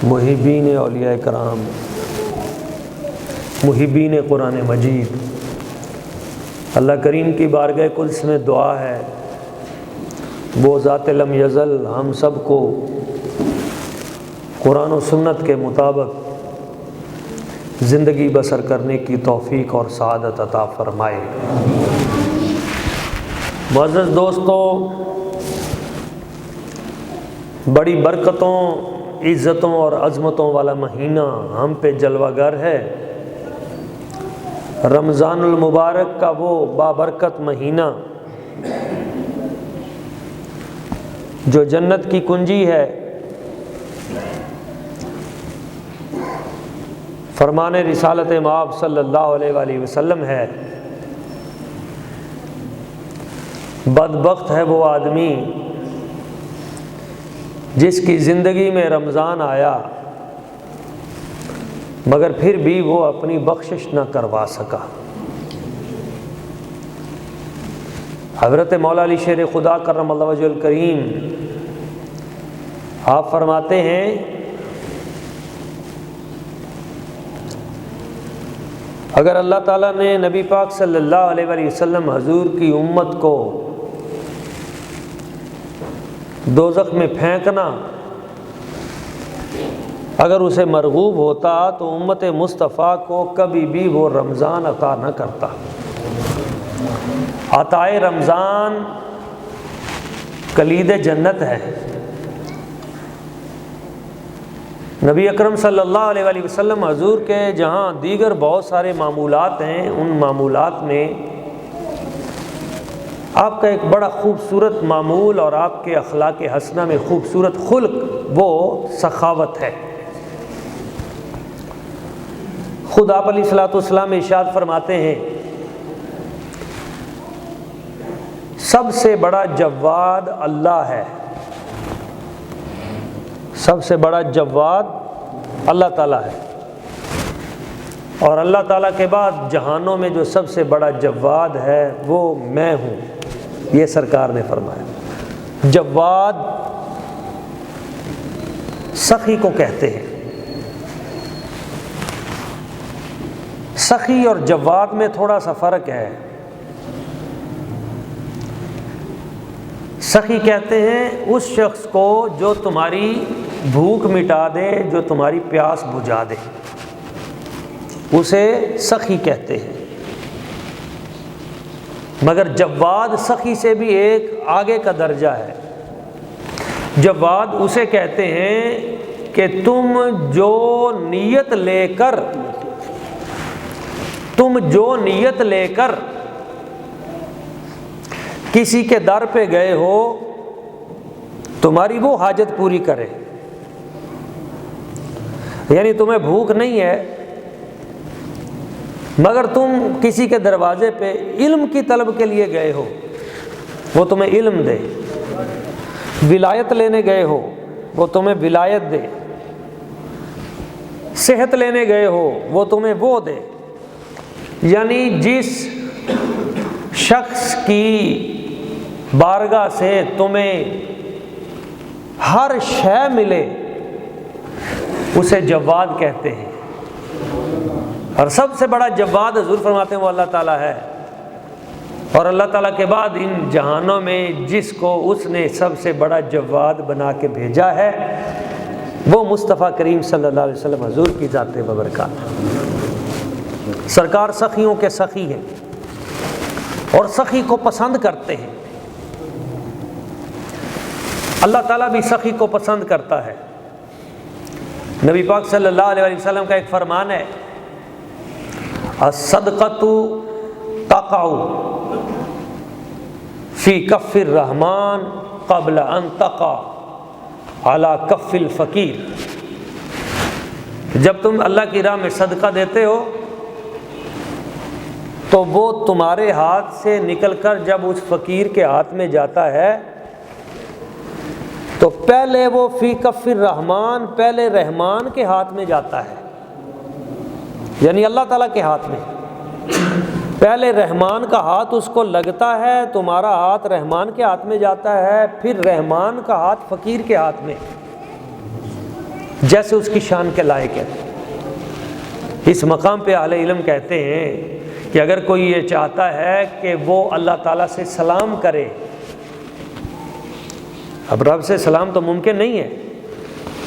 محبین اولیاء کرام، محبین قرآن مجید، اللہ کریم کی بارگاہ قدس میں دعا ہے وہ ذات لم یزل ہم سب کو قرآن و سنت کے مطابق زندگی بسر کرنے کی توفیق اور سعادت عطا فرمائے۔ معزز دوستو، بڑی برکتوں، عزتوں اور عظمتوں والا مہینہ ہم پہ جلوہ گر ہے۔ رمضان المبارک کا وہ بابرکت مہینہ جو جنت کی کنجی ہے، فرمان رسالت مآب صلی اللہ علیہ وآلہ وسلم ہے۔ بدبخت ہے وہ آدمی جس کی زندگی میں رمضان آیا مگر پھر بھی وہ اپنی بخشش نہ کروا سکا۔ حضرت مولا علی شیر خدا کرم اللہ وجہ الکریم آپ فرماتے ہیں اگر اللہ تعالیٰ نے نبی پاک صلی اللہ علیہ وآلہ وسلم حضور کی امت کو دوزخ میں پھینکنا اگر اسے مرغوب ہوتا تو امت مصطفیٰ کو کبھی بھی وہ رمضان عطا نہ کرتا۔ عطائے رمضان کلید جنت ہے۔ نبی اکرم صلی اللہ علیہ وآلہ وسلم حضور کے جہاں دیگر بہت سارے معمولات ہیں، ان معمولات میں آپ کا ایک بڑا خوبصورت معمول اور آپ کے اخلاق حسنہ میں خوبصورت خلق وہ سخاوت ہے۔ خود آپ علیہ الصلوۃ والسلام ارشاد فرماتے ہیں سب سے بڑا جواد اللہ ہے، سب سے بڑا جواد اللہ تعالیٰ ہے، اور اللہ تعالیٰ کے بعد جہانوں میں جو سب سے بڑا جواد ہے وہ میں ہوں، یہ سرکار نے فرمایا۔ جواد سخی کو کہتے ہیں۔ سخی اور جواد میں تھوڑا سا فرق ہے۔ سخی کہتے ہیں اس شخص کو جو تمہاری بھوک مٹا دے، جو تمہاری پیاس بجھا دے، اسے سخی کہتے ہیں۔ مگر جواد سخی سے بھی ایک آگے کا درجہ ہے۔ جواد اسے کہتے ہیں کہ تم جو نیت لے کر کسی کے در پہ گئے ہو تمہاری وہ حاجت پوری کرے۔ یعنی تمہیں بھوک نہیں ہے مگر تم کسی کے دروازے پہ علم کی طلب کے لیے گئے ہو، وہ تمہیں علم دے۔ ولایت لینے گئے ہو، وہ تمہیں ولایت دے۔ صحت لینے گئے ہو، وہ تمہیں وہ دے۔ یعنی جس شخص کی بارگاہ سے تمہیں ہر شے ملے اسے جواد کہتے ہیں۔ اور سب سے بڑا جواد حضور فرماتے ہیں وہ اللہ تعالیٰ ہے، اور اللہ تعالیٰ کے بعد ان جہانوں میں جس کو اس نے سب سے بڑا جواد بنا کے بھیجا ہے وہ مصطفیٰ کریم صلی اللہ علیہ وسلم حضور کی ذات ببرکات۔ سرکار سخیوں کے سخی ہیں اور سخی کو پسند کرتے ہیں۔ اللہ تعالیٰ بھی سخی کو پسند کرتا ہے۔ نبی پاک صلی اللہ علیہ وسلم کا ایک فرمان ہے الصدقۃ تقع فی کف الرحمن قبل ان تقع علی کف الفقیر۔ جب تم اللہ کی راہ میں صدقہ دیتے ہو تو وہ تمہارے ہاتھ سے نکل کر جب اس فقیر کے ہاتھ میں جاتا ہے تو پہلے وہ فی کف الرحمن، پہلے رحمان کے ہاتھ میں جاتا ہے، یعنی اللہ تعالیٰ کے ہاتھ میں۔ پہلے رحمان کا ہاتھ اس کو لگتا ہے، تمہارا ہاتھ رحمان کے ہاتھ میں جاتا ہے، پھر رحمان کا ہاتھ فقیر کے ہاتھ میں۔ جیسے اس کی شان کے لائق ہے۔ اس مقام پہ اہل علم کہتے ہیں کہ اگر کوئی یہ چاہتا ہے کہ وہ اللہ تعالیٰ سے سلام کرے، اب رب سے سلام تو ممکن نہیں ہے،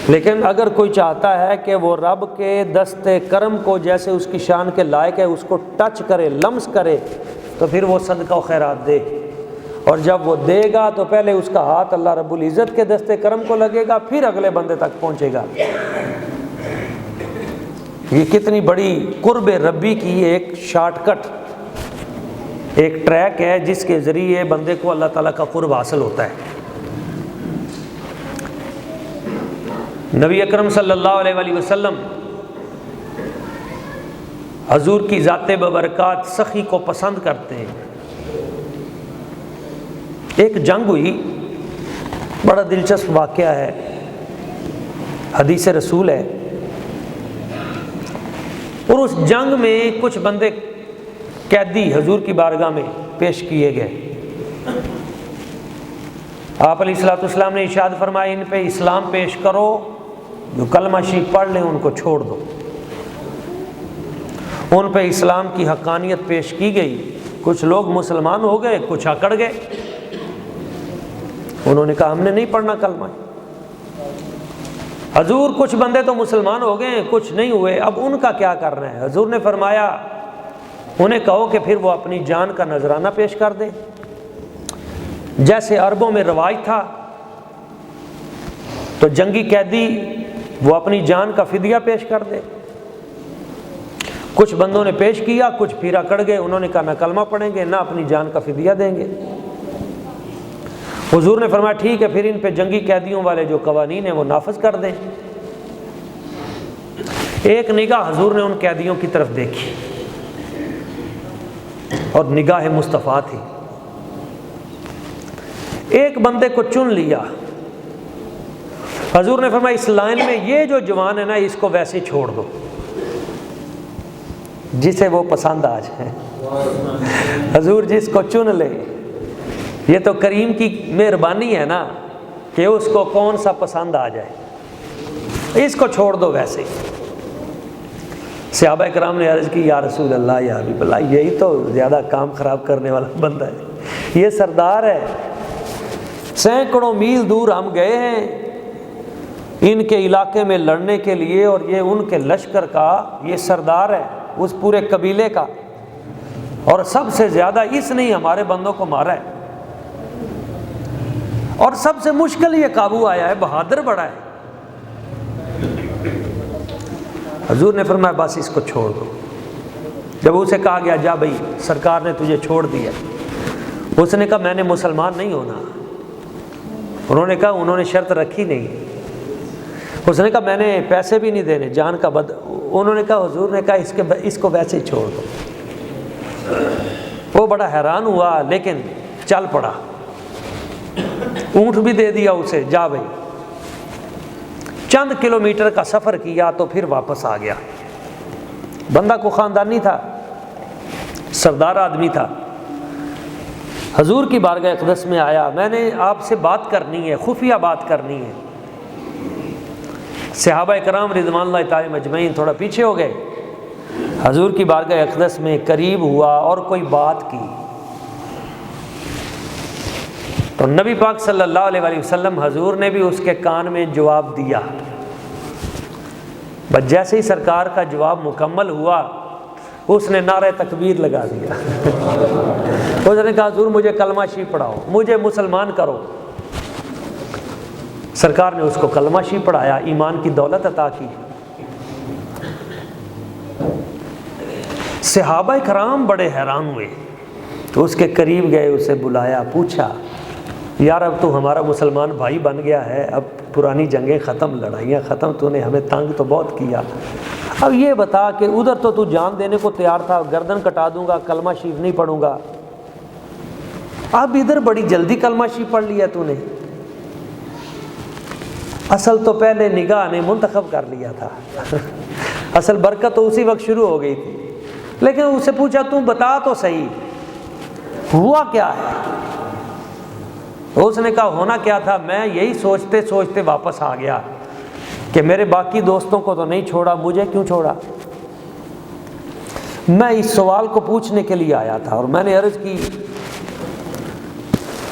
لیکن اگر کوئی چاہتا ہے کہ وہ رب کے دست کرم کو جیسے اس کی شان کے لائق ہے اس کو ٹچ کرے، لمس کرے، تو پھر وہ صدقہ و خیرات دے، اور جب وہ دے گا تو پہلے اس کا ہاتھ اللہ رب العزت کے دست کرم کو لگے گا، پھر اگلے بندے تک پہنچے گا۔ یہ کتنی بڑی قرب ربی کی ایک شارٹ کٹ، ایک ٹریک ہے جس کے ذریعے بندے کو اللہ تعالیٰ کا قرب حاصل ہوتا ہے۔ نبی اکرم صلی اللہ علیہ وآلہ وسلم حضور کی ذات ببرکات سخی کو پسند کرتے ہیں۔ ایک جنگ ہوئی، بڑا دلچسپ واقعہ ہے، حدیث رسول ہے، اور اس جنگ میں کچھ بندے قیدی حضور کی بارگاہ میں پیش کیے گئے۔ آپ علیہ الصلوۃ والسلام نے ارشاد فرمایا ان پہ اسلام پیش کرو، جو کلمہ شریف پڑھ لیں ان کو چھوڑ دو۔ ان پہ اسلام کی حقانیت پیش کی گئی، کچھ لوگ مسلمان ہو گئے، کچھ اکڑ گئے، انہوں نے کہا ہم نے نہیں پڑھنا کلمہ۔ حضور کچھ بندے تو مسلمان ہو گئے، کچھ نہیں ہوئے، اب ان کا کیا کرنا ہے؟ حضور نے فرمایا انہیں کہو کہ پھر وہ اپنی جان کا نذرانہ پیش کر دیں، جیسے عربوں میں رواج تھا۔ تو جنگی قیدی وہ اپنی جان کا فدیہ پیش کر دے۔ کچھ بندوں نے پیش کیا، کچھ پھر اکڑ گئے، انہوں نے کہا نہ کلمہ پڑھیں گے نہ اپنی جان کا فدیہ دیں گے۔ حضور نے فرمایا ٹھیک ہے، پھر ان پہ جنگی قیدیوں والے جو قوانین ہیں وہ نافذ کر دیں۔ ایک نگاہ حضور نے ان قیدیوں کی طرف دیکھی، اور نگاہ مصطفیٰ تھی۔ ایک بندے کو چن لیا، حضور نے فرمایا اس لائن میں یہ جو جوان ہے نا اس کو ویسے چھوڑ دو، جسے وہ پسند آ جائے۔ حضور جس کو چن لے، یہ تو کریم کی مہربانی ہے نا کہ اس کو کون سا پسند آ جائے، اس کو چھوڑ دو ویسے۔ صحابہ کرام نے عرض کی یا رسول اللہ یا حبیب اللہ، یہی تو زیادہ کام خراب کرنے والا بندہ ہے، یہ سردار ہے، سینکڑوں میل دور ہم گئے ہیں ان کے علاقے میں لڑنے کے لیے، اور یہ ان کے لشکر کا یہ سردار ہے اس پورے قبیلے کا، اور سب سے زیادہ اس نے ہمارے بندوں کو مارا ہے، اور سب سے مشکل یہ قابو آیا ہے، بہادر بڑا ہے۔ حضور نے فرمایا بس اس کو چھوڑ دو۔ جب اسے کہا گیا جا بھائی سرکار نے تجھے چھوڑ دیا، اس نے کہا میں نے مسلمان نہیں ہونا۔ انہوں نے کہا انہوں نے شرط رکھی نہیں۔ اس نے کہا میں نے پیسے بھی نہیں دینے، جان کا انہوں نے کہا حضور نے کہا اس کو ویسے ہی چھوڑ دو۔ وہ بڑا حیران ہوا لیکن چل پڑا، اونٹ بھی دے دیا اسے، جا بھائی۔ چند کلومیٹر کا سفر کیا تو پھر واپس آ گیا۔ بندہ کو خاندانی تھا، سردار آدمی تھا، حضور کی بارگاہ اقدس میں آیا، میں نے آپ سے بات کرنی ہے، خفیہ بات کرنی ہے۔ صحابہ کرام رضوان اللہ تعالی مجمعین تھوڑا پیچھے ہو گئے، حضور کی بارگاہ اقدس میں قریب ہوا اور کوئی بات کی تو نبی پاک صلی اللہ علیہ وآلہ وسلم حضور نے بھی اس کے کان میں جواب دیا۔ بس جیسے ہی سرکار کا جواب مکمل ہوا اس نے نعرہ تکبیر لگا دیا۔ اس نے کہا حضور مجھے کلمہ شریف پڑھاؤ، مجھے مسلمان کرو۔ سرکار نے اس کو کلمہ شریف پڑھایا، ایمان کی دولت عطا کی۔ صحابہ کرام بڑے حیران ہوئے تو اس کے قریب گئے، اسے بلایا، پوچھا یار اب تو ہمارا مسلمان بھائی بن گیا ہے، اب پرانی جنگیں ختم، لڑائیاں ختم، تو نے ہمیں تنگ تو بہت کیا، اب یہ بتا کہ ادھر تو جان دینے کو تیار تھا، گردن کٹا دوں گا، کلمہ شریف نہیں پڑھوں گا، اب ادھر بڑی جلدی کلمہ شریف پڑھ لیا تو نے؟ اصل تو پہلے نگاہ نے منتخب کر لیا تھا، اصل برکت تو اسی وقت شروع ہو گئی تھی، لیکن اس سے پوچھا تم بتا تو صحیح ہوا کیا ہے؟ اس نے کہا ہونا کیا تھا، میں یہی سوچتے سوچتے واپس آ گیا کہ میرے باقی دوستوں کو تو نہیں چھوڑا، مجھے کیوں چھوڑا؟ میں اس سوال کو پوچھنے کے لیے آیا تھا، اور میں نے عرض کی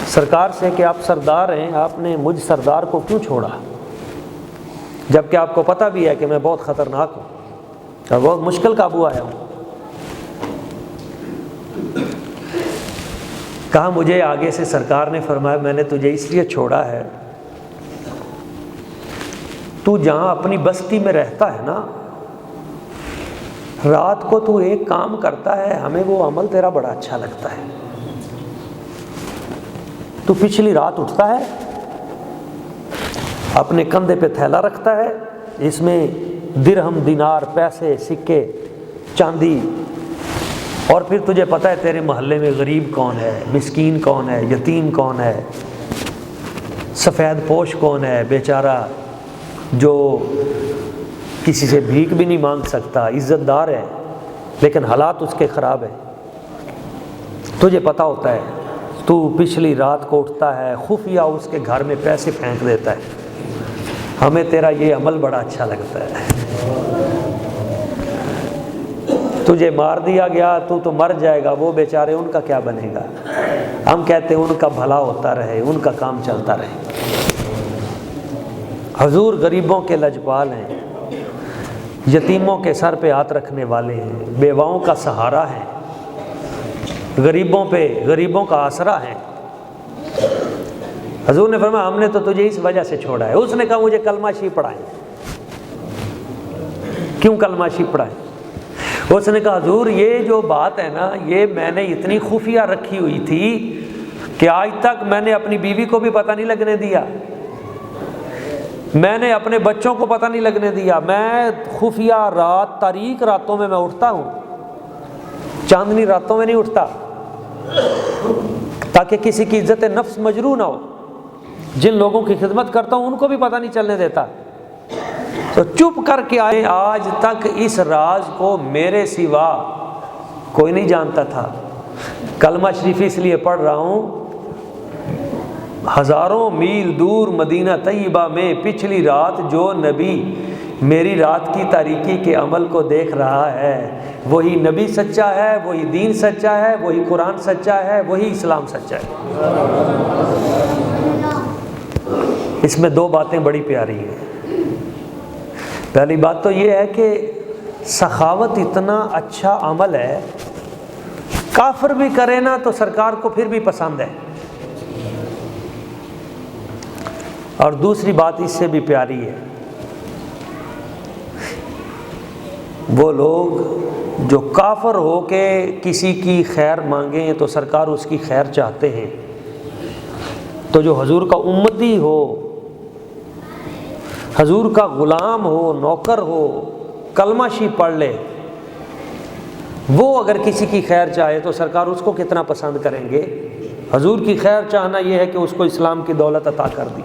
سرکار سے کہ آپ سردار ہیں، آپ نے مجھ سردار کو کیوں چھوڑا، جبکہ آپ کو پتہ بھی ہے کہ میں بہت خطرناک ہوں اور بہت مشکل قابو آیا ہوں۔ کہا مجھے آگے سے سرکار نے فرمایا میں نے تجھے اس لیے چھوڑا ہے، تو جہاں اپنی بستی میں رہتا ہے نا، رات کو تو ایک کام کرتا ہے، ہمیں وہ عمل تیرا بڑا اچھا لگتا ہے۔ تو پچھلی رات اٹھتا ہے، اپنے کندھے پہ تھیلا رکھتا ہے، اس میں درہم، دینار، پیسے، سکے، چاندی، اور پھر تجھے پتہ ہے تیرے محلے میں غریب کون ہے، مسکین کون ہے، یتیم کون ہے، سفید پوش کون ہے، بیچارہ جو کسی سے بھیک بھی نہیں مانگ سکتا، عزت دار ہے لیکن حالات اس کے خراب ہیں، تجھے پتہ ہوتا ہے، تو پچھلی رات کو اٹھتا ہے، خفیہ اس کے گھر میں پیسے پھینک دیتا ہے، ہمیں تیرا یہ عمل بڑا اچھا لگتا ہے۔ تجھے مار دیا گیا، تو مر جائے گا، وہ بیچارے ان کا کیا بنے گا؟ ہم کہتے ہیں ان کا بھلا ہوتا رہے، ان کا کام چلتا رہے۔ حضور غریبوں کے لجپال ہیں، یتیموں کے سر پہ ہاتھ رکھنے والے ہیں، بیواؤں کا سہارا ہیں، غریبوں کا آسرا ہیں۔ حضور نے فرمایا ہم نے تو تجھے اس وجہ سے چھوڑا ہے۔ اس نے کہا مجھے کلمہ شریف پڑھائیں۔ کیوں کلمہ شریف پڑھائیں؟ اس نے کہا حضور یہ جو بات ہے نا، یہ میں نے اتنی خفیہ رکھی ہوئی تھی کہ آج تک میں نے اپنی بیوی کو بھی پتہ نہیں لگنے دیا، میں نے اپنے بچوں کو پتہ نہیں لگنے دیا، میں خفیہ رات، تاریک راتوں میں اٹھتا ہوں، چاندنی راتوں میں نہیں اٹھتا، تاکہ کسی کی عزت نفس مجروح نہ ہو۔ جن لوگوں کی خدمت کرتا ہوں ان کو بھی پتہ نہیں چلنے دیتا، تو چپ کر کے آئے۔ آج تک اس راز کو میرے سوا کوئی نہیں جانتا تھا۔ کلمہ شریف اس لیے پڑھ رہا ہوں، ہزاروں میل دور مدینہ طیبہ میں پچھلی رات جو نبی میری رات کی تاریکی کے عمل کو دیکھ رہا ہے، وہی نبی سچا ہے، وہی دین سچا ہے، وہی قرآن سچا ہے، وہی اسلام سچا ہے۔ اس میں دو باتیں بڑی پیاری ہیں۔ پہلی بات تو یہ ہے کہ سخاوت اتنا اچھا عمل ہے، کافر بھی کرے نا تو سرکار کو پھر بھی پسند ہے۔ اور دوسری بات اس سے بھی پیاری ہے، وہ لوگ جو کافر ہو کے کسی کی خیر مانگیں تو سرکار اس کی خیر چاہتے ہیں، تو جو حضور کا امتی ہو، حضور کا غلام ہو، نوکر ہو، کلمہ شریف پڑھ لے، وہ اگر کسی کی خیر چاہے تو سرکار اس کو کتنا پسند کریں گے۔ حضور کی خیر چاہنا یہ ہے کہ اس کو اسلام کی دولت عطا کر دی۔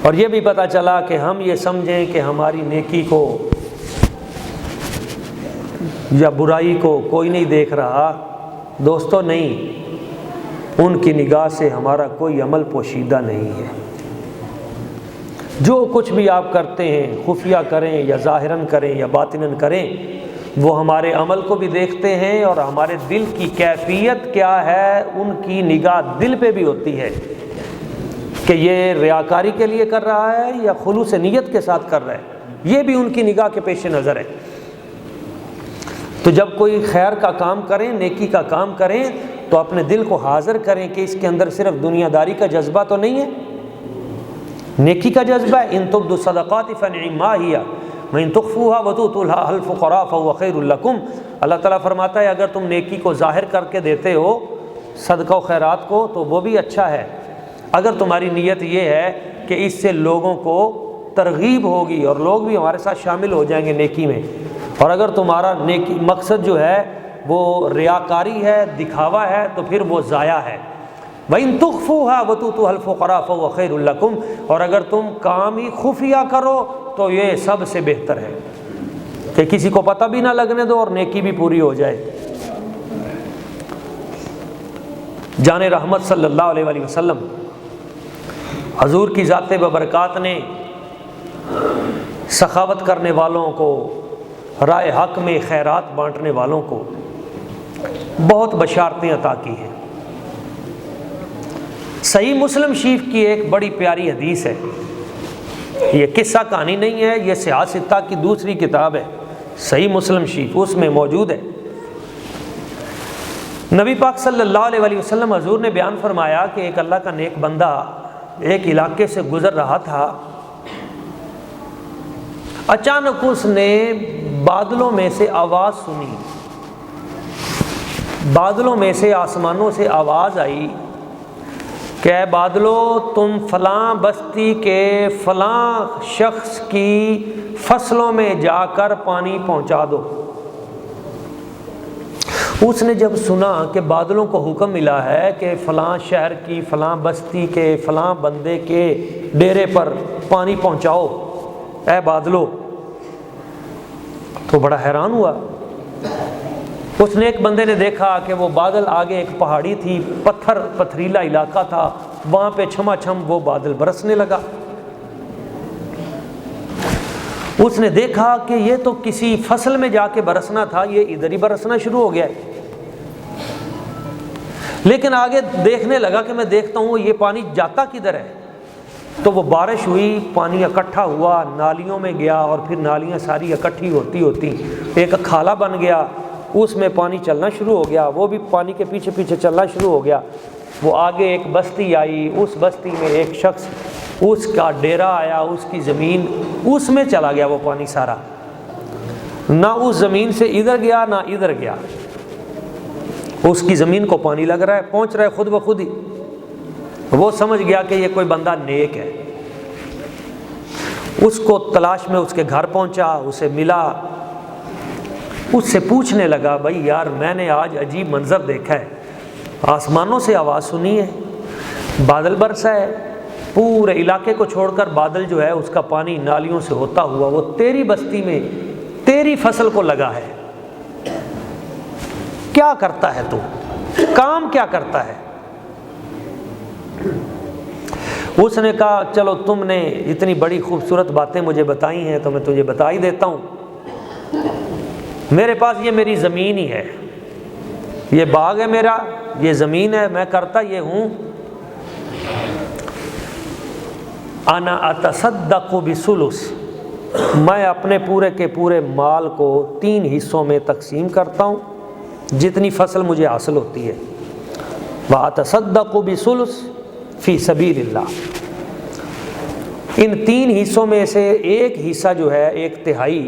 اور یہ بھی پتہ چلا کہ ہم یہ سمجھیں کہ ہماری نیکی کو یا برائی کو کوئی نہیں دیکھ رہا، دوستو نہیں، ان کی نگاہ سے ہمارا کوئی عمل پوشیدہ نہیں ہے۔ جو کچھ بھی آپ کرتے ہیں، خفیہ کریں یا ظاہراً کریں یا باطناً کریں، وہ ہمارے عمل کو بھی دیکھتے ہیں، اور ہمارے دل کی کیفیت کیا ہے ان کی نگاہ دل پہ بھی ہوتی ہے کہ یہ ریاکاری کے لیے کر رہا ہے یا خلوص نیت کے ساتھ کر رہا ہے، یہ بھی ان کی نگاہ کے پیش نظر ہے۔ تو جب کوئی خیر کا کام کریں، نیکی کا کام کریں، تو اپنے دل کو حاضر کریں کہ اس کے اندر صرف دنیا داری کا جذبہ تو نہیں ہے، نیکی کا جذبہ ہے۔ ان تبدوا الصدقات فنعما ہی وان تخفوها وتؤتوها الفقراء فهو خیر لکم۔ اللہ تعالیٰ فرماتا ہے اگر تم نیکی کو ظاہر کر کے دیتے ہو، صدقہ و خیرات کو، تو وہ بھی اچھا ہے۔ اگر تمہاری نیت یہ ہے کہ اس سے لوگوں کو ترغیب ہوگی اور لوگ بھی ہمارے ساتھ شامل ہو جائیں گے نیکی میں، اور اگر تمہارا نیکی مقصد جو ہے وہ ریاکاری ہے، دکھاوا ہے، تو پھر وہ ضائع ہے۔ وَإِن تُخْفُوهَا وَتُؤْتُوهَا الْفُقَرَاءَ فَهُوَ خَيْرٌ لَكُمْ، اور اگر تم کام ہی خفیہ کرو تو یہ سب سے بہتر ہے کہ کسی کو پتہ بھی نہ لگنے دو اور نیکی بھی پوری ہو جائے۔ جان رحمت صلی اللہ علیہ وسلم حضور کی ذات ببرکات نے سخاوت کرنے والوں کو، رائے حق میں خیرات بانٹنے والوں کو بہت بشارتیں عطا کی ہیں۔ صحیح مسلم شریف کی ایک بڑی پیاری حدیث ہے، یہ قصہ کہانی نہیں ہے، یہ سیاہ ستہ کی دوسری کتاب ہے، صحیح مسلم شریف، اس میں موجود ہے۔ نبی پاک صلی اللہ علیہ وسلم حضور نے بیان فرمایا کہ ایک اللہ کا نیک بندہ ایک علاقے سے گزر رہا تھا، اچانک اس نے بادلوں میں سے آواز سنی، بادلوں میں سے، آسمانوں سے آواز آئی کہ اے بادلو، تم فلاں بستی کے فلاں شخص کی فصلوں میں جا کر پانی پہنچا دو۔ اس نے جب سنا کہ بادلوں کو حکم ملا ہے کہ فلاں شہر کی فلاں بستی کے فلاں بندے کے ڈیرے پر پانی پہنچاؤ اے بادلو، تو بڑا حیران ہوا۔ اس نے ایک بندے نے دیکھا کہ وہ بادل آگے ایک پہاڑی تھی، پتھریلا علاقہ تھا، وہاں پہ چھما چھم وہ بادل برسنے لگا۔ اس نے دیکھا کہ یہ تو کسی فصل میں جا کے برسنا تھا، یہ ادھر ہی برسنا شروع ہو گیا ہے۔ لیکن آگے دیکھنے لگا کہ میں دیکھتا ہوں یہ پانی جاتا کدھر ہے، تو وہ بارش ہوئی، پانی اکٹھا ہوا، نالیوں میں گیا، اور پھر نالیاں ساری اکٹھی ہوتی ہوتی ایک کھالہ بن گیا، اس میں پانی چلنا شروع ہو گیا، وہ بھی پانی کے پیچھے پیچھے چلنا شروع ہو گیا۔ وہ آگے ایک بستی آئی، اس بستی میں ایک شخص، اس کا ڈیرا آیا، اس کی زمین، اس میں چلا گیا وہ پانی سارا، نہ اس زمین سے ادھر گیا نہ ادھر گیا، اس کی زمین کو پانی لگ رہا ہے، پہنچ رہا ہے خود بخود ہی۔ وہ سمجھ گیا کہ یہ کوئی بندہ نیک ہے، اس کو تلاش میں اس کے گھر پہنچا، اسے ملا، اس سے پوچھنے لگا، بھائی یار میں نے آج عجیب منظر دیکھا ہے، آسمانوں سے آواز سنی ہے، بادل برسا ہے، پورے علاقے کو چھوڑ کر بادل جو ہے اس کا پانی نالیوں سے ہوتا ہوا وہ تیری بستی میں تیری فصل کو لگا ہے، کیا کرتا ہے تو، کام کیا کرتا ہے؟ اس نے کہا چلو تم نے اتنی بڑی خوبصورت باتیں مجھے بتائی ہیں تو میں تجھے بتا ہی دیتا ہوں۔ میرے پاس یہ میری زمین ہی ہے، یہ باغ ہے میرا، یہ زمین ہے، میں کرتا یہ ہوں، انا اتصدق بثلث، میں اپنے پورے کے پورے مال کو 3 حصوں میں تقسیم کرتا ہوں جتنی فصل مجھے حاصل ہوتی ہے، وَأَتَصَدَّقُ بِثُلُثٍ فی سبیل اللہ، ان 3 حصوں میں سے ایک حصہ جو ہے، 1/3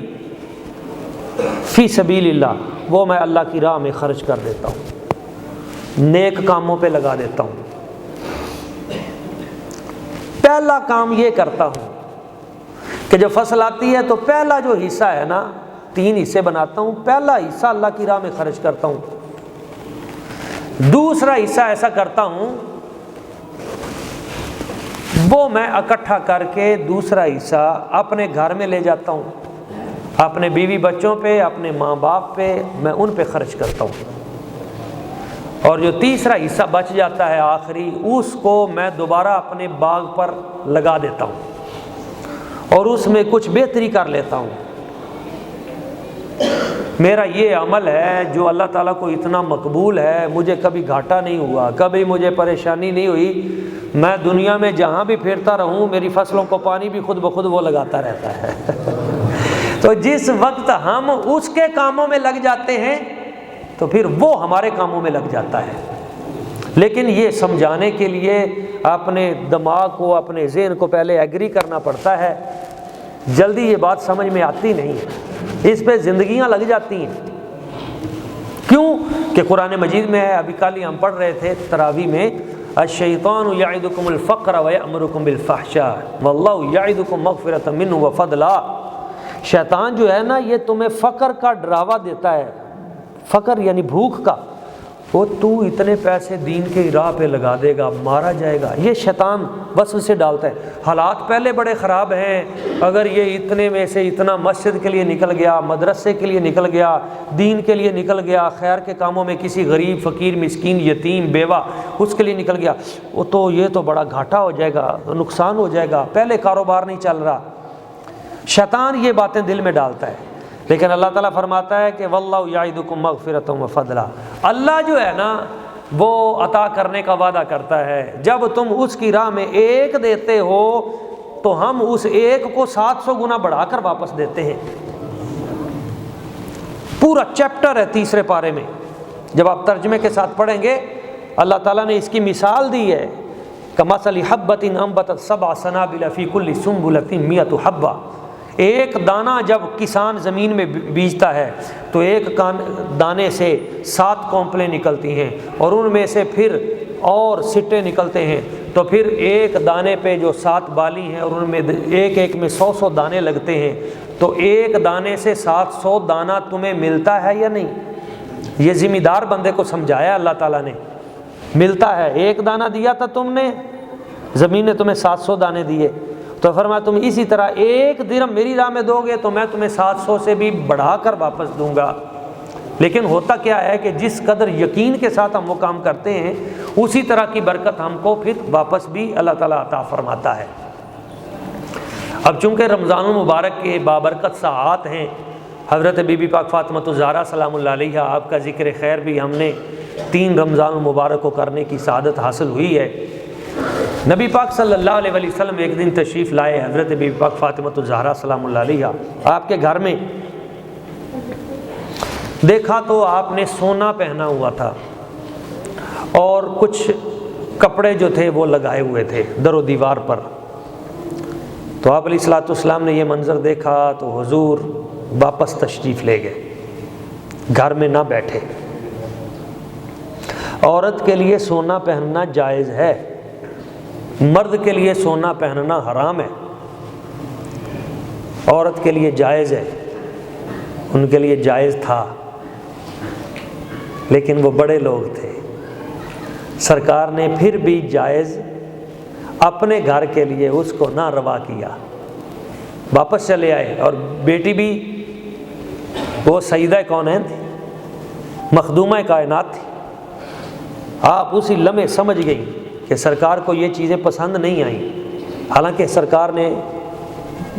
فی سبیل اللہ، وہ میں اللہ کی راہ میں خرچ کر دیتا ہوں، نیک کاموں پہ لگا دیتا ہوں۔ پہلا کام یہ کرتا ہوں کہ جب فصل آتی ہے تو پہلا جو حصہ ہے نا، 3 حصے بناتا ہوں، پہلا حصہ اللہ کی راہ میں خرچ کرتا ہوں، دوسرا حصہ ایسا کرتا ہوں وہ میں اکٹھا کر کے دوسرا حصہ اپنے گھر میں لے جاتا ہوں، اپنے بیوی بچوں پہ، اپنے ماں باپ پہ، میں ان پہ خرچ کرتا ہوں، اور جو تیسرا حصہ بچ جاتا ہے آخری، اس کو میں دوبارہ اپنے باغ پر لگا دیتا ہوں اور اس میں کچھ بہتری کر لیتا ہوں۔ میرا یہ عمل ہے جو اللہ تعالیٰ کو اتنا مقبول ہے، مجھے کبھی گھاٹا نہیں ہوا، کبھی مجھے پریشانی نہیں ہوئی، میں دنیا میں جہاں بھی پھرتا رہوں میری فصلوں کو پانی بھی خود بخود وہ لگاتا رہتا ہے۔ تو جس وقت ہم اس کے کاموں میں لگ جاتے ہیں تو پھر وہ ہمارے کاموں میں لگ جاتا ہے۔ لیکن یہ سمجھانے کے لیے اپنے دماغ کو، اپنے ذہن کو پہلے ایگری کرنا پڑتا ہے، جلدی یہ بات سمجھ میں آتی نہیں ہے، اس پہ زندگیاں لگ جاتی ہیں۔ کیوں کہ قرآن مجید میں ہے، ابھی کل ہی ہم پڑھ رہے تھے تراویح میں، الشیطان یعدکم الفقر ویأمرکم بالفحشاء واللہ یعدکم مغفرۃ منہ وفضلا، شیطان جو ہے نا یہ تمہیں فقر کا ڈراوا دیتا ہے، فقر یعنی بھوک کا، وہ تو اتنے پیسے دین کے راہ پہ لگا دے گا، مارا جائے گا۔ یہ شیطان بس اسے ڈالتا ہے۔ حالات پہلے بڑے خراب ہیں، اگر یہ اتنے میں سے اتنا مسجد کے لیے نکل گیا، مدرسے کے لیے نکل گیا، دین کے لیے نکل گیا، خیر کے کاموں میں کسی غریب فقیر مسکین یتیم بیوہ اس کے لیے نکل گیا، وہ تو یہ تو بڑا گھاٹا ہو جائے گا، نقصان ہو جائے گا، پہلے کاروبار نہیں چل رہا۔ شیطان یہ باتیں دل میں ڈالتا ہے، لیکن اللہ تعالیٰ فرماتا ہے کہ واللہ یعدکم مغفرۃ وفضلا، اللہ جو ہے نا وہ عطا کرنے کا وعدہ کرتا ہے۔ جب تم اس کی راہ میں ایک دیتے ہو تو ہم اس ایک کو 700 گنا بڑھا کر واپس دیتے ہیں۔ پورا چیپٹر ہے 3 پارے میں، جب آپ ترجمے کے ساتھ پڑھیں گے اللہ تعالیٰ نے اس کی مثال دی ہے، کمثل حبۃ انبتت 7 سنابل فی کل سنبلۃ 100 حبہ۔ ایک دانہ جب کسان زمین میں بیجتا ہے تو ایک دانے سے 7 کونپلیں نکلتی ہیں، اور ان میں سے پھر اور سٹے نکلتے ہیں، تو پھر ایک دانے پہ جو 7 بالی ہیں اور ان میں ایک ایک میں 100 دانے لگتے ہیں، تو ایک دانے سے 700 دانہ تمہیں ملتا ہے یا نہیں؟ یہ ذمہ دار بندے کو سمجھایا اللہ تعالیٰ نے، ملتا ہے۔ ایک دانہ دیا تھا تم نے، زمین نے تمہیں 700 دانے دیے، تو فرمایا تم اسی طرح 1 درہم میری راہ میں دو گے تو میں تمہیں 700 سے بھی بڑھا کر واپس دوں گا۔ لیکن ہوتا کیا ہے کہ جس قدر یقین کے ساتھ ہم وہ کام کرتے ہیں اسی طرح کی برکت ہم کو پھر واپس بھی اللہ تعالیٰ عطا فرماتا ہے۔ اب چونکہ رمضان المبارک کے بابرکت ساعات ہیں، حضرت بی بی پاک فاطمہ الزہرا سلام اللہ علیہا، آپ کا ذکر خیر بھی ہم نے 3 رمضان المبارک کو کرنے کی سعادت حاصل ہوئی ہے۔ نبی پاک صلی اللہ علیہ وسلم ایک دن تشریف لائے، حضرت بی بی پاک فاطمہ الزہرا سلام اللہ علیہا آپ کے گھر میں، دیکھا تو آپ نے سونا پہنا ہوا تھا اور کچھ کپڑے جو تھے وہ لگائے ہوئے تھے در و دیوار پر۔ تو آپ علیہ الصلوۃ والسلام نے یہ منظر دیکھا تو حضور واپس تشریف لے گئے، گھر میں نہ بیٹھے۔ عورت کے لیے سونا پہننا جائز ہے، مرد کے لیے سونا پہننا حرام ہے۔ عورت کے لیے جائز ہے، ان کے لیے جائز تھا، لیکن وہ بڑے لوگ تھے، سرکار نے پھر بھی جائز اپنے گھر کے لیے اس کو نہ روا کیا، واپس چلے آئے۔ اور بیٹی بھی وہ سیدہ کونین تھی، مخدومہ کائنات تھی، آپ اسی لمحے سمجھ گئی کہ سرکار کو یہ چیزیں پسند نہیں آئیں، حالانکہ سرکار نے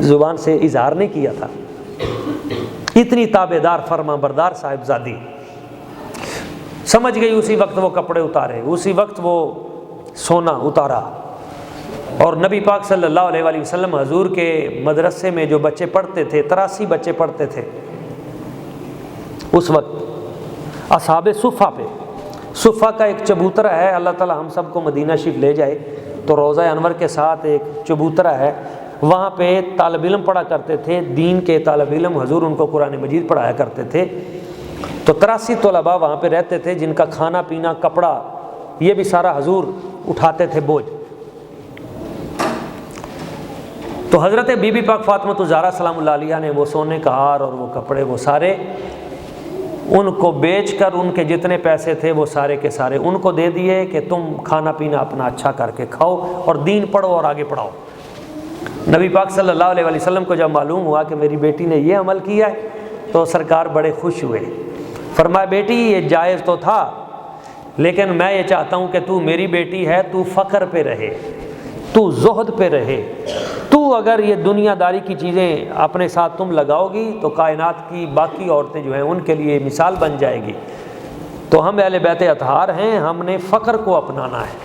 زبان سے اظہار نہیں کیا تھا۔ اتنی تابعدار فرما بردار صاحبزادی سمجھ گئی، اسی وقت وہ کپڑے اتارے، اسی وقت وہ سونا اتارا۔ اور نبی پاک صلی اللہ علیہ وآلہ وسلم حضور کے مدرسے میں جو بچے پڑھتے تھے، 83 بچے پڑھتے تھے اس وقت، اصحاب صفہ پہ، صفہ کا ایک چبوترا ہے، اللہ تعالیٰ ہم سب کو مدینہ شریف لے جائے تو روضہ انور کے ساتھ ایک چبوترا ہے، وہاں پہ طالب علم پڑھا کرتے تھے، دین کے طالب علم، حضور ان کو قرآن مجید پڑھایا کرتے تھے۔ تو 83 طلباء وہاں پہ رہتے تھے، جن کا کھانا پینا کپڑا یہ بھی سارا حضور اٹھاتے تھے بوجھ۔ تو حضرت بی بی پاک فاطمہ الزہرا سلام اللہ علیہا نے وہ سونے کا ہار اور وہ کپڑے وہ سارے ان کو بیچ کر ان کے جتنے پیسے تھے وہ سارے کے سارے ان کو دے دیے کہ تم کھانا پینا اپنا اچھا کر کے کھاؤ اور دین پڑھو اور آگے پڑھاؤ۔ نبی پاک صلی اللہ علیہ وآلہ وسلم کو جب معلوم ہوا کہ میری بیٹی نے یہ عمل کیا ہے تو سرکار بڑے خوش ہوئے، فرمایا بیٹی یہ جائز تو تھا، لیکن میں یہ چاہتا ہوں کہ تو میری بیٹی ہے، تو فقر پہ رہے، تو زہد پہ رہے، تو اگر یہ دنیا داری کی چیزیں اپنے ساتھ تم لگاؤ گی تو کائنات کی باقی عورتیں جو ہیں ان کے لیے مثال بن جائے گی۔ تو ہم اہل بیت اطہار ہیں، ہم نے فقر کو اپنانا ہے۔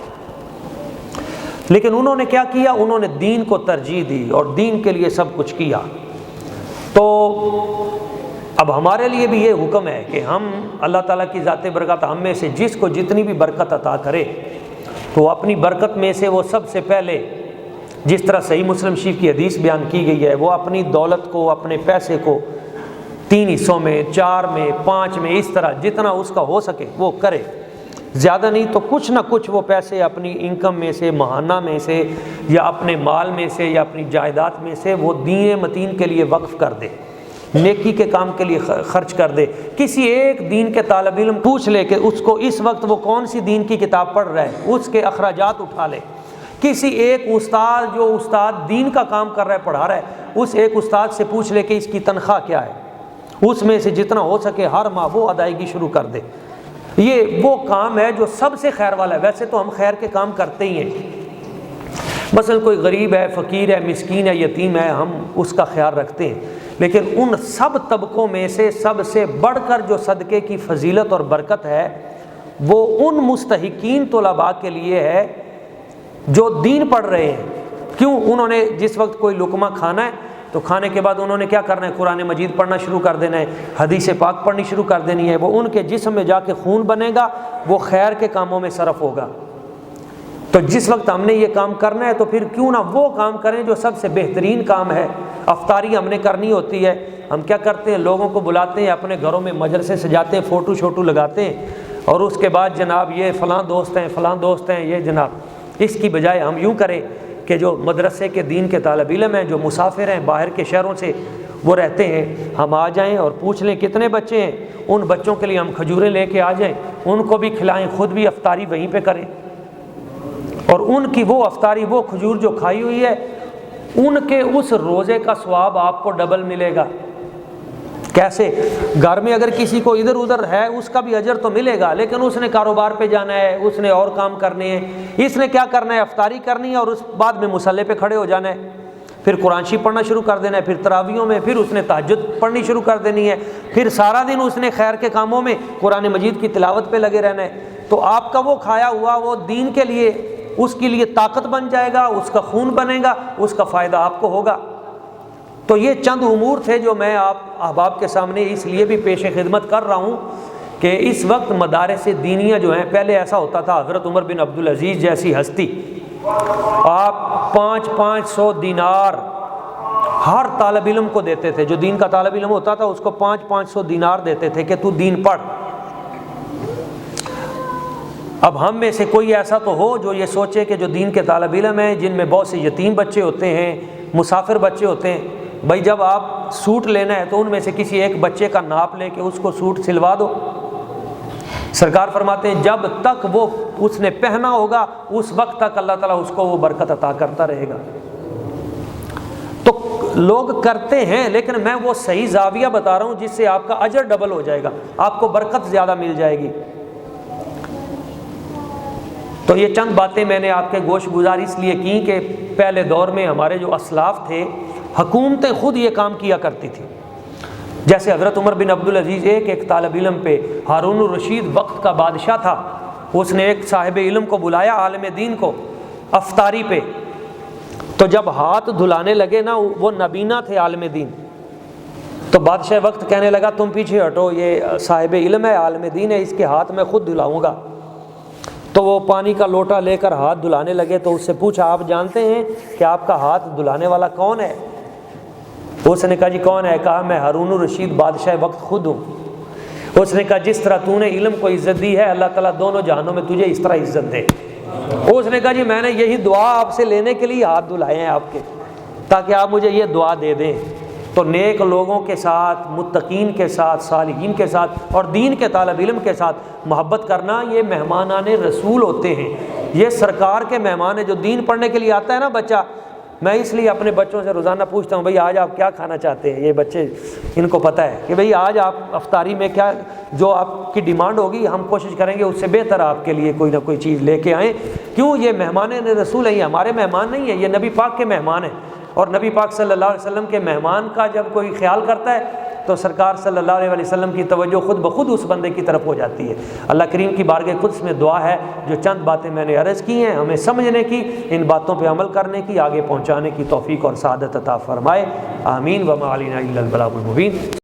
لیکن انہوں نے کیا کیا؟ انہوں نے دین کو ترجیح دی اور دین کے لیے سب کچھ کیا۔ تو اب ہمارے لیے بھی یہ حکم ہے کہ ہم اللہ تعالیٰ کی ذات برکت ہم میں سے جس کو جتنی بھی برکت عطا کرے تو اپنی برکت میں سے وہ سب سے پہلے، جس طرح صحیح مسلم شریف کی حدیث بیان کی گئی ہے، وہ اپنی دولت کو، اپنے پیسے کو 3 حصوں میں، 4 میں، 5 میں، اس طرح جتنا اس کا ہو سکے وہ کرے، زیادہ نہیں تو کچھ نہ کچھ وہ پیسے اپنی انکم میں سے، ماہانہ میں سے، یا اپنے مال میں سے، یا اپنی جائیداد میں سے وہ دین متین کے لیے وقف کر دے۔ نیکی کے کام کے لیے خرچ کر دے۔ کسی ایک دین کے طالب علم پوچھ لے کہ اس کو اس وقت وہ کون سی دین کی کتاب پڑھ رہا ہے، اس کے اخراجات اٹھا لے۔ کسی ایک استاد جو استاد دین کا کام کر رہا ہے، پڑھا رہا ہے، اس ایک استاد سے پوچھ لے کہ اس کی تنخواہ کیا ہے، اس میں سے جتنا ہو سکے ہر ماہ وہ ادائیگی شروع کر دے۔ یہ وہ کام ہے جو سب سے خیر والا ہے۔ ویسے تو ہم خیر کے کام کرتے ہی ہیں، مثلا کوئی غریب ہے، فقیر ہے، مسکین ہے، یتیم ہے، ہم اس کا خیال رکھتے ہیں، لیکن ان سب طبقوں میں سے سب سے بڑھ کر جو صدقے کی فضیلت اور برکت ہے وہ ان مستحقین طلباء کے لیے ہے جو دین پڑھ رہے ہیں۔ کیوں؟ انہوں نے جس وقت کوئی لقمہ کھانا ہے تو کھانے کے بعد انہوں نے کیا کرنا ہے؟ قرآن مجید پڑھنا شروع کر دینا ہے، حدیث پاک پڑھنی شروع کر دینی ہے۔ وہ ان کے جسم میں جا کے خون بنے گا، وہ خیر کے کاموں میں صرف ہوگا۔ تو جس وقت ہم نے یہ کام کرنا ہے تو پھر کیوں نہ وہ کام کریں جو سب سے بہترین کام ہے۔ افطاری ہم نے کرنی ہوتی ہے، ہم کیا کرتے ہیں؟ لوگوں کو بلاتے ہیں، اپنے گھروں میں مجلسیں سجاتے ہیں، فوٹو شوٹو لگاتے ہیں، اور اس کے بعد جناب یہ فلاں دوست ہیں، فلاں دوست ہیں، یہ جناب اس کی بجائے ہم یوں کریں کہ جو مدرسے کے دین کے طالب علم ہیں، جو مسافر ہیں باہر کے شہروں سے وہ رہتے ہیں، ہم آ جائیں اور پوچھ لیں کتنے بچے ہیں، ان بچوں کے لیے ہم کھجوریں لے کے آ جائیں، ان کو بھی کھلائیں، خود بھی افطاری وہیں پہ کریں، اور ان کی وہ افطاری، وہ کھجور جو کھائی ہوئی ہے، ان کے اس روزے کا ثواب آپ کو ڈبل ملے گا۔ کیسے؟ گھر میں اگر کسی کو ادھر ادھر ہے اس کا بھی اجر تو ملے گا، لیکن اس نے کاروبار پہ جانا ہے، اس نے اور کام کرنے ہیں، اس نے کیا کرنا ہے؟ افطاری کرنی ہے، اور اس بعد میں مصلی پہ کھڑے ہو جانا ہے، پھر قرآن شریف پڑھنا شروع کر دینا ہے، پھر تراویحوں میں پھر اس نے تہجد پڑھنی شروع کر دینی ہے، پھر سارا دن اس نے خیر کے کاموں میں قرآن مجید کی تلاوت پہ لگے رہنا ہے۔ تو آپ کا وہ کھایا ہوا وہ دین کے لیے، اس کے لیے طاقت بن جائے گا، اس کا خون بنے گا، اس کا فائدہ آپ کو ہوگا۔ تو یہ چند امور تھے جو میں آپ احباب کے سامنے اس لیے بھی پیش خدمت کر رہا ہوں کہ اس وقت مدارس دینیہ جو ہیں، پہلے ایسا ہوتا تھا، حضرت عمر بن عبدالعزیز جیسی ہستی آپ 500 دینار ہر طالب علم کو دیتے تھے، جو دین کا طالب علم ہوتا تھا اس کو 500 دینار دیتے تھے کہ تو دین پڑھ۔ اب ہم میں سے کوئی ایسا تو ہو جو یہ سوچے کہ جو دین کے طالب علم ہیں، جن میں بہت سے یتیم بچے ہوتے ہیں، مسافر بچے ہوتے ہیں، بھائی جب آپ سوٹ لینا ہے تو ان میں سے کسی ایک بچے کا ناپ لے کے اس کو سوٹ سلوا دو۔ سرکار فرماتے ہیں جب تک وہ اس نے پہنا ہوگا اس وقت تک اللہ تعالیٰ اس کو وہ برکت عطا کرتا رہے گا۔ تو لوگ کرتے ہیں، لیکن میں وہ صحیح زاویہ بتا رہا ہوں جس سے آپ کا اجر ڈبل ہو جائے گا، آپ کو برکت زیادہ مل جائے گی۔ تو یہ چند باتیں میں نے آپ کے گوش گزار اس لیے کی کہ پہلے دور میں ہمارے جو اسلاف تھے، حکومتیں خود یہ کام کیا کرتی تھی۔ جیسے حضرت عمر بن عبدالعزیز ایک طالب علم پہ، ہارون الرشید وقت کا بادشاہ تھا، اس نے ایک صاحب علم کو بلایا، عالم دین کو، افطاری پہ۔ تو جب ہاتھ دھلانے لگے نا، وہ نبینا تھے عالم دین، تو بادشاہ وقت کہنے لگا تم پیچھے ہٹو، یہ صاحب علم ہے، عالم دین ہے، اس کے ہاتھ میں خود دھلاؤں گا۔ تو وہ پانی کا لوٹا لے کر ہاتھ دھلانے لگے، تو اس سے پوچھا آپ جانتے ہیں کہ آپ کا ہاتھ دھلانے والا کون ہے؟ اس نے کہا جی کون ہے؟ کہا میں ہارون الرشید بادشاہ وقت خود ہوں۔ اس نے کہا جس طرح تو نے علم کو عزت دی ہے، اللہ تعالیٰ دونوں جہانوں میں تجھے اس طرح عزت دے۔ اس نے کہا جی میں نے یہی دعا آپ سے لینے کے لیے ہاتھ دھلائے ہیں آپ کے، تاکہ آپ مجھے یہ دعا دے دیں۔ تو نیک لوگوں کے ساتھ، متقین کے ساتھ، صالحین کے ساتھ اور دین کے طالب علم کے ساتھ محبت کرنا، یہ مہمانان رسول ہوتے ہیں، یہ سرکار کے مہمان ہیں۔ جو دین پڑھنے کے لیے آتا ہے نا بچہ، میں اس لیے اپنے بچوں سے روزانہ پوچھتا ہوں بھئی آج آپ کیا کھانا چاہتے ہیں؟ یہ بچے ان کو پتہ ہے کہ بھئی آج آپ افطاری میں کیا، جو آپ کی ڈیمانڈ ہوگی ہم کوشش کریں گے اس سے بہتر آپ کے لیے کوئی نہ کوئی چیز لے کے آئیں۔ کیوں؟ یہ مہمان رسول ہیں، یہ ہمارے مہمان نہیں ہیں، یہ نبی پاک کے مہمان ہیں، اور نبی پاک صلی اللہ علیہ وسلم کے مہمان کا جب کوئی خیال کرتا ہے تو سرکار صلی اللہ علیہ وسلم کی توجہ خود بخود اس بندے کی طرف ہو جاتی ہے۔ اللہ کریم کی بارگاہ قدس میں دعا ہے جو چند باتیں میں نے عرض کی ہیں ہمیں سمجھنے کی، ان باتوں پہ عمل کرنے کی، آگے پہنچانے کی توفیق اور سعادت عطا فرمائے، آمین۔ وما علینا الا البلاغ المبین۔